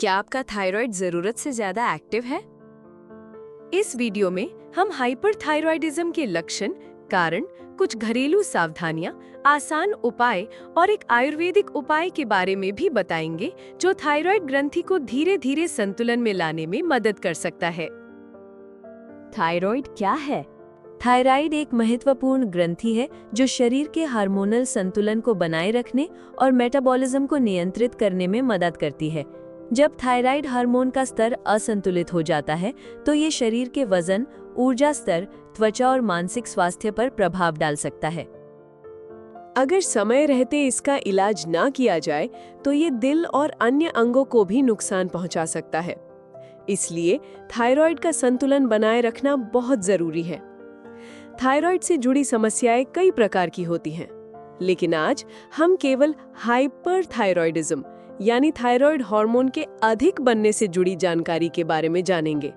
क्या आपका थायराइड जरूरत से ज्यादा एक्टिव है? इस वीडियो में हम हाइपरथायरॉयडिज्म के लक्षण, कारण, कुछ घरेलू सावधानियां, आसान उपाय और एक आयुर्वेदिक उपाय के बारे में भी बताएंगे जो थायराइड ग्रंथि को धीरे धीरे संतुलन में लाने में मदद कर सकता है। थायराइड क्या है? थायराइड एक महत्वपूर्ण ग्रंथि है जो शरीर के हार्मोनल संतुलन को बनाए रखने और मेटाबॉलिज्म को नियंत्रित करने में मदद करती है। जब थायराइड हार्मोन का स्तर असंतुलित हो जाता है तो ये शरीर के वजन, ऊर्जा स्तर, त्वचा और मानसिक स्वास्थ्य पर प्रभाव डाल सकता है। अगर समय रहते इसका इलाज ना किया जाए तो ये दिल और अन्य अंगों को भी नुकसान पहुंचा सकता है। इसलिए थायराइड का संतुलन बनाए रखना बहुत जरूरी है। थायराइड से जुड़ी समस्याएं कई प्रकार की होती हैं, लेकिन आज हम केवल हाइपरथायरॉयडिज्म यानी थायराइड हार्मोन के अधिक बनने से जुड़ी जानकारी के बारे में जानेंगे।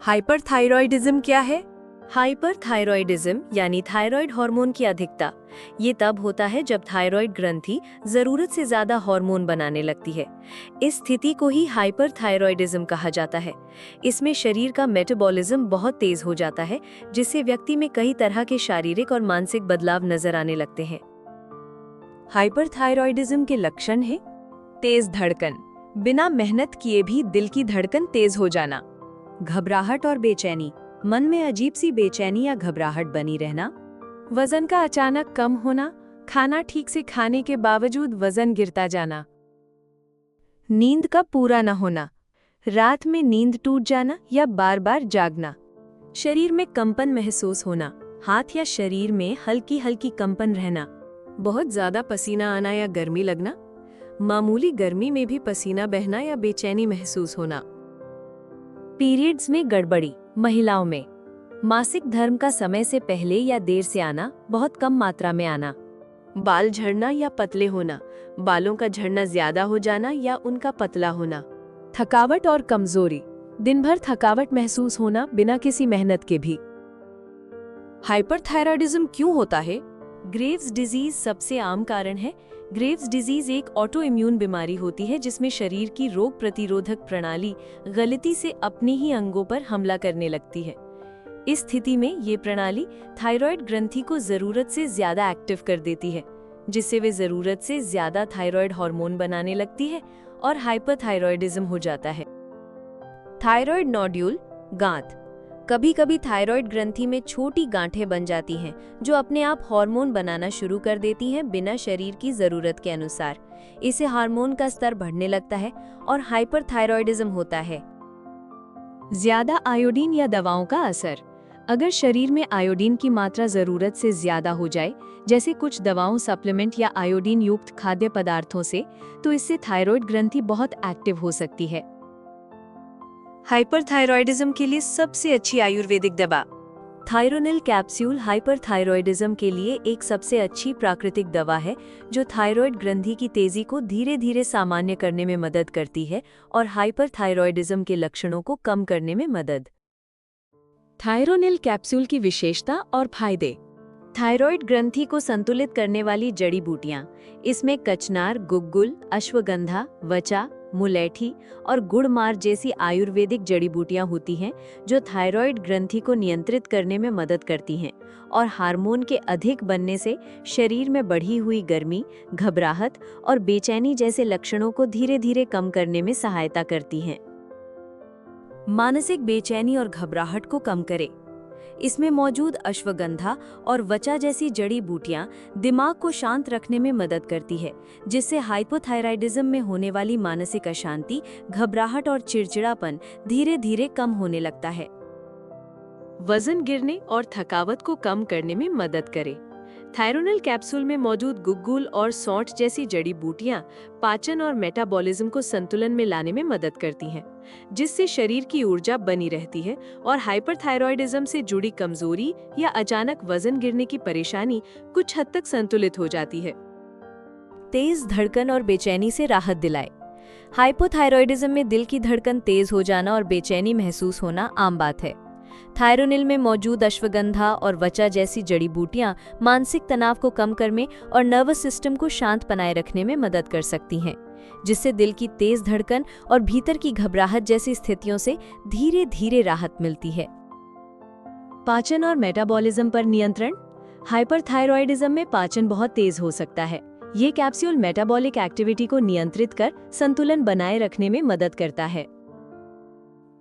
हाइपरथायरॉयडिज्म क्या है? हाइपरथायरॉयडिज्म यानी थायराइड हार्मोन की अधिकता। ये तब होता है जब थायराइड ग्रंथि जरूरत से ज्यादा हार्मोन बनाने लगती है। इस स्थिति को ही हाइपरथायरॉयडिज्म कहा जाता है। इसमें शरीर का मेटाबॉलिज्म बहुत तेज हो जाता है, जिससे व्यक्ति में कई तरह के शारीरिक और मानसिक बदलाव नजर आने लगते हैं। हाइपरथायरॉयडिज्म के लक्षण है तेज धड़कन, बिना मेहनत किए भी दिल की धड़कन तेज हो जाना, घबराहट और बेचैनी, मन में अजीब सी बेचैनी या घबराहट बनी रहना, वजन का अचानक कम होना, खाना ठीक से खाने के बावजूद वजन गिरता जाना, नींद का पूरा न होना, रात में नींद टूट जाना या बार बार जागना, शरीर में कंपन महसूस होना, हाथ या शरीर में हल्की हल्की कंपन रहना, बहुत ज्यादा पसीना आना या गर्मी लगना, मामूली गर्मी में भी पसीना बहना या बेचैनी महसूस होना, पीरियड्स में गड़बड़ी, महिलाओं में मासिक धर्म का समय से पहले या देर से आना, बहुत कम मात्रा में आना, बाल झड़ना या पतले होना, बालों का झड़ना ज्यादा हो जाना या उनका पतला होना, थकावट और कमजोरी, दिन भर थकावट महसूस होना बिना किसी मेहनत के भी। हाइपरथायरॉयडिज्म क्यों होता है? ग्रेव्स डिजीज सबसे आम कारण है। ग्रेव्स डिजीज एक ऑटो इम्यून बीमारी होती है जिसमें शरीर की रोग प्रतिरोधक प्रणाली गलती से अपने ही अंगों पर हमला करने लगती है। इस स्थिति में ये प्रणाली थायराइड ग्रंथि को जरूरत से ज्यादा एक्टिव कर देती है, जिससे वे जरूरत से ज्यादा थायराइड हार्मोन बनाने लगती है और हाइपरथायरॉयडिज्म हो जाता है। थायराइड नोड्यूल, गांठ। कभी कभी थायराइड ग्रंथि में छोटी गांठें बन जाती हैं जो अपने आप हार्मोन बनाना शुरू कर देती हैं बिना शरीर की जरूरत के अनुसार। इससे हार्मोन का स्तर बढ़ने लगता है और हाइपरथायरॉयडिज्म होता है। ज्यादा आयोडीन या दवाओं का असर। अगर शरीर में आयोडीन की मात्रा जरूरत से ज्यादा हो जाए, जैसे कुछ दवाओं, सप्लीमेंट या आयोडीन युक्त खाद्य पदार्थों से, तो इससे थायराइड ग्रंथि बहुत एक्टिव हो सकती है। हाइपरथायरॉयडिज्म के लिए सबसे अच्छी आयुर्वेदिक दवा। थायरोनिल कैप्सूल हाइपरथायरॉयडिज्म के लिए एक सबसे अच्छी प्राकृतिक दवा है जो थायराइड ग्रंथि की तेजी को धीरे धीरे सामान्य करने में मदद करती है और हाइपरथायरॉयडिज्म के लक्षणों को कम करने में मदद। थायरोनिल कैप्सूल की विशेषता और फायदे। थायराइड ग्रंथि को संतुलित करने वाली जड़ी बूटियां। इसमें कचनार, गुग्गुल, अश्वगंधा, वचा, मुलैठी और गुड़मार जैसी आयुर्वेदिक जड़ी बूटियां होती हैं जो थायराइड ग्रंथि को नियंत्रित करने में मदद करती हैं और हार्मोन के अधिक बनने से शरीर में बढ़ी हुई गर्मी, घबराहट और बेचैनी जैसे लक्षणों को धीरे धीरे कम करने में सहायता करती हैं। मानसिक बेचैनी और घबराहट को कम करे। इसमें मौजूद अश्वगंधा और वचा जैसी जड़ी बूटियां दिमाग को शांत रखने में मदद करती है, जिससे हाइपोथायराइडिज्म में होने वाली मानसिक अशांति, घबराहट और चिड़चिड़ापन धीरे धीरे कम होने लगता है। वजन गिरने और थकावट को कम करने में मदद करे। थायरोनिल कैप्सूल में मौजूद गुग्गुल और सौंठ जैसी जड़ी बूटियां पाचन और मेटाबॉलिज्म को संतुलन में लाने में मदद करती हैं, जिससे शरीर की ऊर्जा बनी रहती है और हाइपरथायरॉयडिज्म से जुड़ी कमजोरी या अचानक वजन गिरने की परेशानी कुछ हद तक संतुलित हो जाती है। तेज धड़कन और बेचैनी से राहत दिलाए। हाइपोथायरॉयडिज्म में दिल की धड़कन तेज हो जाना और बेचैनी महसूस होना आम बात है। थायरोनिल में मौजूद अश्वगंधा और वचा जैसी जड़ी बूटियां मानसिक तनाव को कम करने और नर्वस सिस्टम को शांत बनाए रखने में मदद कर सकती हैं। जिससे दिल की तेज धड़कन और भीतर की घबराहट जैसी स्थितियों से धीरे धीरे राहत मिलती है। पाचन और मेटाबॉलिज्म पर नियंत्रण। हाइपरथायरॉयडिज्म में पाचन बहुत तेज हो सकता है। ये कैप्सूल मेटाबॉलिक एक्टिविटी को नियंत्रित कर संतुलन बनाए रखने में मदद करता है।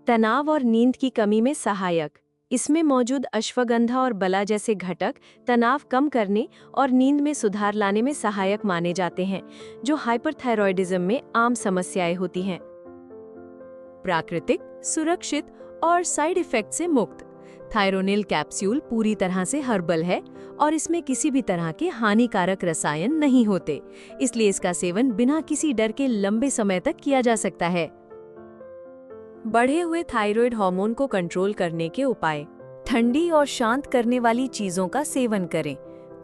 तनाव और नींद की कमी में सहायक। इसमें मौजूद अश्वगंधा और बला जैसे घटक तनाव कम करने और नींद में सुधार लाने में सहायक माने जाते हैं, जो हाइपरथायरॉयडिज्म में आम समस्याएं होती हैं। प्राकृतिक, सुरक्षित और साइड इफेक्ट से मुक्त थायरोनिल कैप्सूल पूरी तरह से हर्बल है और इसमें किसी भी तरह के हानिकारक रसायन नहीं होते, इसलिए इसका सेवन बिना किसी डर के लंबे समय तक किया जा सकता है। बढ़े हुए थायराइड हार्मोन को कंट्रोल करने के उपाय। ठंडी और शांत करने वाली चीजों का सेवन करें।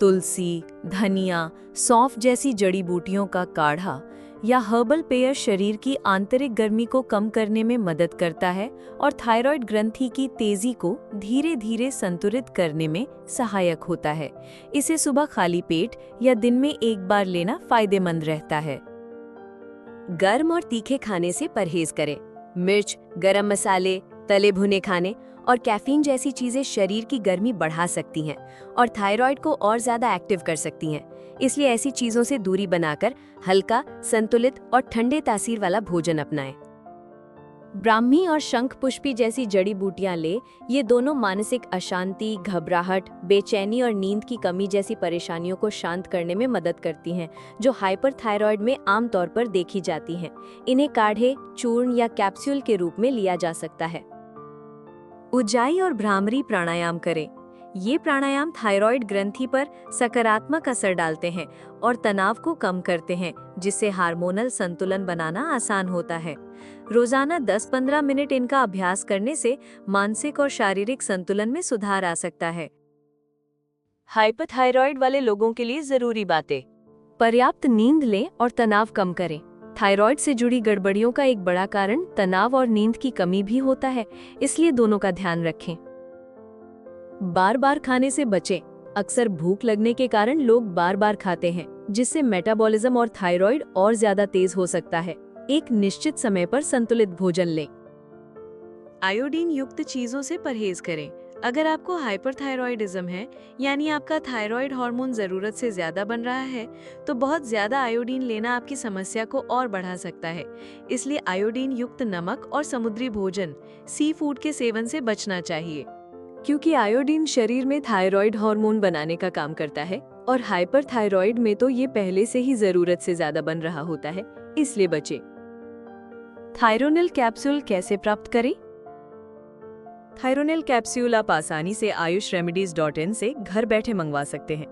तुलसी, धनिया, सौंफ जैसी जड़ी बूटियों का काढ़ा या हर्बल पेय शरीर की आंतरिक गर्मी को कम करने में मदद करता है और थायराइड ग्रंथि की तेजी को धीरे धीरे संतुलित करने में सहायक होता है। इसे सुबह खाली पेट या दिन में एक बार लेना फायदेमंद रहता है। गर्म और तीखे खाने से परहेज करें। मिर्च, गरम मसाले, तले भुने खाने और कैफीन जैसी चीजें शरीर की गर्मी बढ़ा सकती हैं और थायराइड को और ज्यादा एक्टिव कर सकती हैं। इसलिए ऐसी चीजों से दूरी बनाकर हल्का, संतुलित और ठंडे तासीर वाला भोजन अपनाएं। ब्राह्मी और शंख पुष्पी जैसी जड़ी बूटियां ले। ये दोनों मानसिक अशांति, घबराहट, बेचैनी और नींद की कमी जैसी परेशानियों को शांत करने में मदद करती हैं, जो हाइपरथायरॉयड में आमतौर पर देखी जाती हैं। इन्हें काढ़े, चूर्ण या कैप्सूल के रूप में लिया जा सकता है। उज्जाई और भ्रामरी प्राणायाम करें। ये प्राणायाम थायराइड ग्रंथि पर सकारात्मक असर डालते हैं और तनाव को कम करते हैं, जिससे हार्मोनल संतुलन बनाना आसान होता है। रोजाना 10-15 मिनट इनका अभ्यास करने से मानसिक और शारीरिक संतुलन में सुधार आ सकता है। हाइपरथायरॉयड वाले लोगों के लिए जरूरी बातें। पर्याप्त नींद लें और तनाव कम करें। थायराइड से जुड़ी गड़बड़ियों का एक बड़ा कारण तनाव और नींद की कमी भी होता है, इसलिए दोनों का ध्यान रखें। बार बार खाने से बचें। अक्सर भूख लगने के कारण लोग बार बार खाते हैं, जिससे मेटाबॉलिज्म और थायराइड और ज्यादा तेज हो सकता है। एक निश्चित समय पर संतुलित भोजन लें। आयोडीन युक्त चीजों से परहेज करें। अगर आपको हाइपरथायरॉयडिज्म है, यानी आपका थायराइड हार्मोन जरूरत से ज्यादा बन रहा है, तो बहुत ज्यादा आयोडीन लेना आपकी समस्या को और बढ़ा सकता है। इसलिए आयोडीन युक्त नमक और समुद्री भोजन, सी फूड के सेवन से बचना चाहिए, क्योंकि आयोडीन शरीर में थायराइड हार्मोन बनाने का काम करता है और हाइपरथायरॉयड में तो ये पहले से ही जरूरत से ज्यादा बन रहा होता है, इसलिए बचें। थायरोनिल कैप्सूल कैसे प्राप्त करें? थायरोनिल कैप्सूल आप आसानी से ayushremedies.in से घर बैठे मंगवा सकते हैं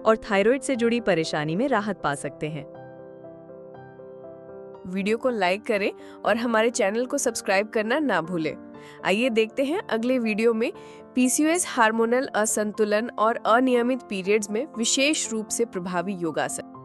और थायराइड से जुड़ी परेशानी में राहत पा सकते हैं। वीडियो को लाइक करें और हमारे चैनल को सब्सक्राइब करना ना भूलें। आइए देखते हैं अगले वीडियो में पीसीओएस, हार्मोनल असंतुलन और अनियमित पीरियड्स में विशेष रूप से प्रभावी योगासन।